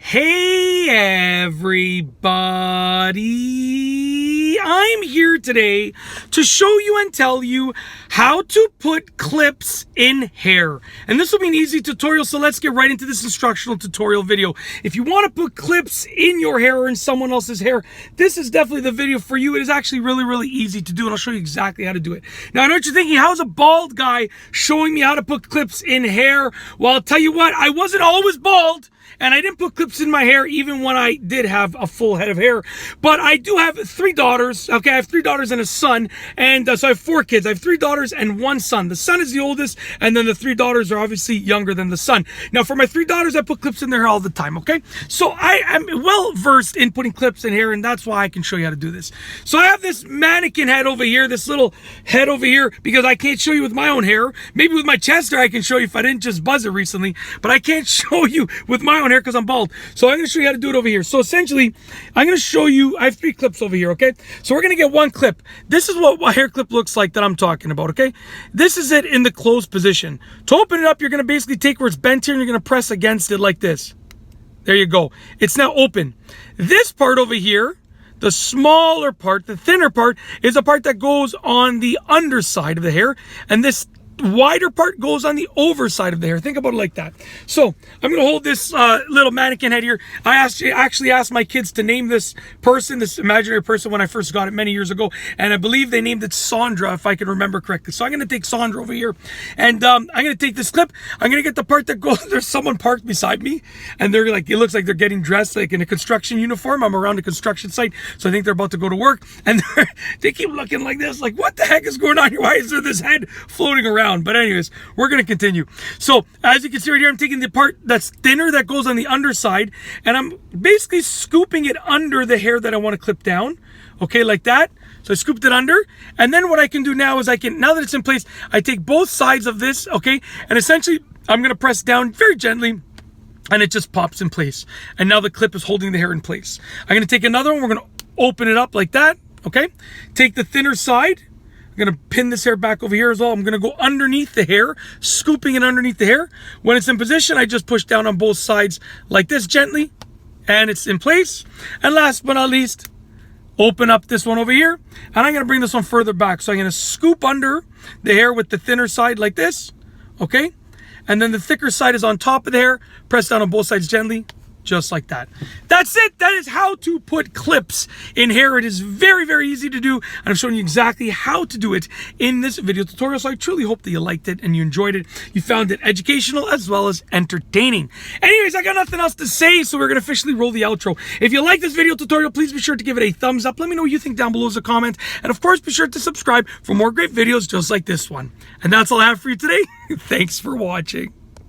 Hey everybody, I'm here today to show you and tell you how to put clips in hair. And this will be an easy tutorial, so let's get right into this instructional tutorial video. If you want to put clips in your hair or in someone else's hair, this is definitely the video for you. It is actually really easy to do, and I'll show you exactly how to do it. Now, I know what you're thinking, how's a bald guy showing me how to put clips in hair? Well, I'll tell you what, I wasn't always bald. And I didn't put clips in my hair even when I did have a full head of hair. But I do have 3 daughters. Okay, I have 3 daughters and a son. And so I have 4 kids. I have 3 daughters and 1 son. The son is the oldest. And then the 3 daughters are obviously younger than the son. Now, for my 3 daughters, I put clips in their hair all the time. Okay, so I am well versed in putting clips in hair. And that's why I can show you how to do this. So I have this mannequin head over here. This little head over here. Because I can't show you with my own hair. Maybe with my chest hair I can show you if I didn't just buzz it recently. But I can't show you with my own hair because I'm bald. So I'm going to show you how to do it over here. So essentially, I'm going to show you, I have 3 clips over here, okay? So we're going to get 1 clip. This is what a hair clip looks like that I'm talking about, okay? This is it in the closed position. To open it up, you're going to basically take where it's bent here and you're going to press against it like this. There you go. It's now open. This part over here, the smaller part, the thinner part, is a part that goes on the underside of the hair. And this wider part goes on the overside of the hair. Think about it like that. So I'm going to hold this little mannequin head here. I actually asked my kids to name this person, this imaginary person, when I first got it many years ago. And I believe they named it Sandra, if I can remember correctly. So I'm going to take Sandra over here. And I'm going to take this clip. I'm going to get the part that goes, there's someone parked beside me. And they're like, it looks like they're getting dressed like in a construction uniform. I'm around a construction site. So I think they're about to go to work. And they keep looking like this, like, what the heck is going on here? Why is there this head floating around? But anyways, we're going to continue. So as you can see right here, I'm taking the part that's thinner that goes on the underside, and I'm basically scooping it under the hair that I want to clip down. Okay, like that. So I scooped it under, and then what I can do now is now that it's in place, I take both sides of this, okay, and essentially I'm going to press down very gently, and it just pops in place. And now the clip is holding the hair in place. I'm going to take another one. We're going to open it up like that, okay? Take the thinner side. I'm going to pin this hair back over here as well. I'm going to go underneath the hair, scooping it underneath the hair. When it's in position, I just push down on both sides like this gently, and it's in place. And last but not least, open up this one over here, and I'm going to bring this one further back. So I'm going to scoop under the hair with the thinner side like this, okay? And then the thicker side is on top of the hair. Press down on both sides gently, just like that. That's it. That is how to put clips in hair. It is very easy to do, and I'm showing you exactly how to do it in this video tutorial. So I truly hope that you liked it and you enjoyed it. You found it educational as well as entertaining. Anyways, I got nothing else to say, so we're going to officially roll the outro. If you like this video tutorial, please be sure to give it a thumbs up. Let me know what you think down below as a comment, and of course be sure to subscribe for more great videos just like this one. And that's all I have for you today. Thanks for watching.